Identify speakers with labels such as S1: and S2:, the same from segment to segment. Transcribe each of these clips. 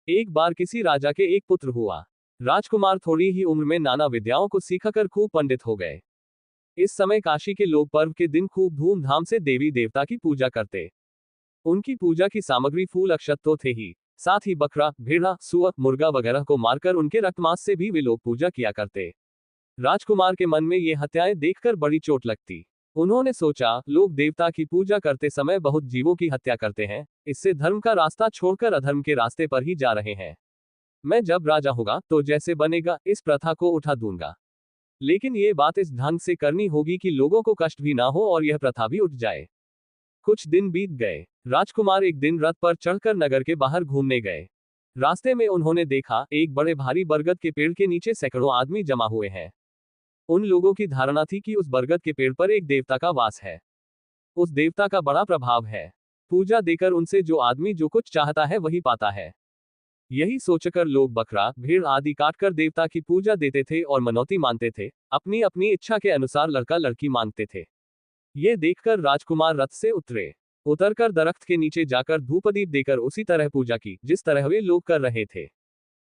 S1: एक बार किसी राजा के एक पुत्र हुआ। राजकुमार थोड़ी ही उम्र में नाना विद्याओं को सीखकर खूब पंडित हो गए। इस समय काशी के लोग पर्व के दिन खूब धूमधाम से देवी देवता की पूजा करते। उनकी पूजा की सामग्री फूल अक्षत तो थे ही, साथ ही बकरा, भेड़ा, सुअर, मुर्गा वगैरह को मारकर उनके रक्तमांस से भी वे लोग पूजा किया करते। राजकुमार के मन में ये हत्याएं देखकर बड़ी चोट लगती। उन्होंने सोचा, लोग देवता की पूजा करते समय बहुत जीवों की हत्या करते हैं, इससे धर्म का रास्ता छोड़कर अधर्म के रास्ते पर ही जा रहे हैं। मैं जब राजा होगा तो जैसे बनेगा इस प्रथा को उठा दूंगा। लेकिन ये बात इस ढंग से करनी होगी कि लोगों को कष्ट भी ना हो और यह प्रथा भी उठ जाए। कुछ दिन बीत गए। राजकुमार एक दिन रथ पर चढ़कर नगर के बाहर घूमने गए। रास्ते में उन्होंने देखा, एक बड़े भारी बरगद के पेड़ के नीचे सैकड़ों आदमी जमा हुए हैं। उन लोगों की धारणा थी कि उस बरगद के पेड़ पर एक देवता का वास है। उस देवता का बड़ा प्रभाव है। पूजा देकर उनसे जो आदमी जो कुछ चाहता है वही पाता है। यही सोचकर लोग बकरा, भेड़ आदि काटकर देवता की पूजा देते थे और मनौती मानते थे, अपनी अपनी इच्छा के अनुसार लड़का लड़की मांगते थे। ये देखकर राजकुमार रथ से उतरे। उतरकर दरख्त के नीचे जाकर धूपदीप देकर उसी तरह पूजा की जिस तरह वे लोग कर रहे थे।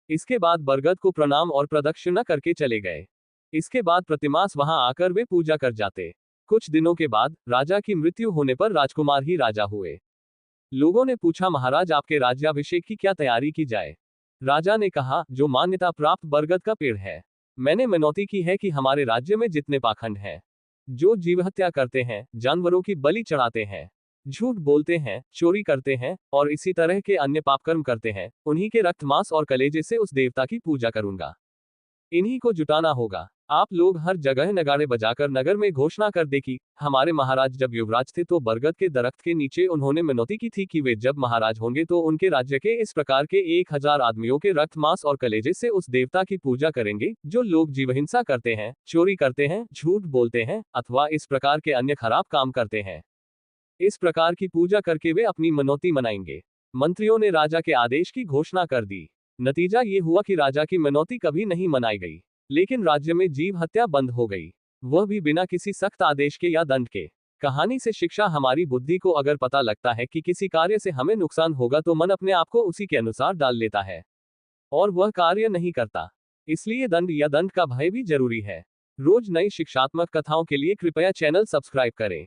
S1: इसके बाद बरगद को प्रणाम और प्रदक्षिणा करके चले गए। इसके बाद प्रतिमास वहां आकर वे पूजा कर जाते। कुछ दिनों के बाद राजा की मृत्यु होने पर राजकुमार ही राजा हुए। लोगों ने पूछा, महाराज आपके राज्याभिषेक की क्या तैयारी की जाए? राजा ने कहा, जो मान्यता प्राप्त बरगद का पेड़ है। मैंने मनौती की है कि हमारे राज्य में जितने पाखंड हैं, जो जीवहत्या करते हैं, जानवरों की बलि चढ़ाते हैं, झूठ बोलते हैं, चोरी करते हैं और इसी तरह के अन्य पापकर्म करते हैं, उन्हीं के रक्त मांस और कलेजे से उस देवता की पूजा करूंगा। इन्हीं को जुटाना होगा। आप लोग हर जगह नगाड़े बजाकर नगर में घोषणा कर दे कि हमारे महाराज जब युवराज थे तो बरगद के दरख्त के नीचे उन्होंने मनौती की थी कि वे जब महाराज होंगे तो उनके राज्य के इस प्रकार के 1000 आदमियों के रक्त मांस और कलेजे से उस देवता की पूजा करेंगे जो लोग जीवहिंसा करते हैं, चोरी करते हैं, झूठ बोलते हैं अथवा इस प्रकार के अन्य खराब काम करते हैं। इस प्रकार की पूजा करके वे अपनी मनौती मनाएंगे। मंत्रियों ने राजा के आदेश की घोषणा कर दी। नतीजा ये हुआ कि राजा की मनौती कभी नहीं मनाई गई, लेकिन राज्य में जीव हत्या बंद हो गई, वह भी बिना किसी सख्त आदेश के या दंड के। कहानी से शिक्षा, हमारी बुद्धि को अगर पता लगता है कि किसी कार्य से हमें नुकसान होगा तो मन अपने आप को उसी के अनुसार डाल लेता है और वह कार्य नहीं करता। इसलिए दंड या दंड का भय भी जरूरी है। रोज नई शिक्षात्मक कथाओं के लिए कृपया चैनल सब्सक्राइब करें।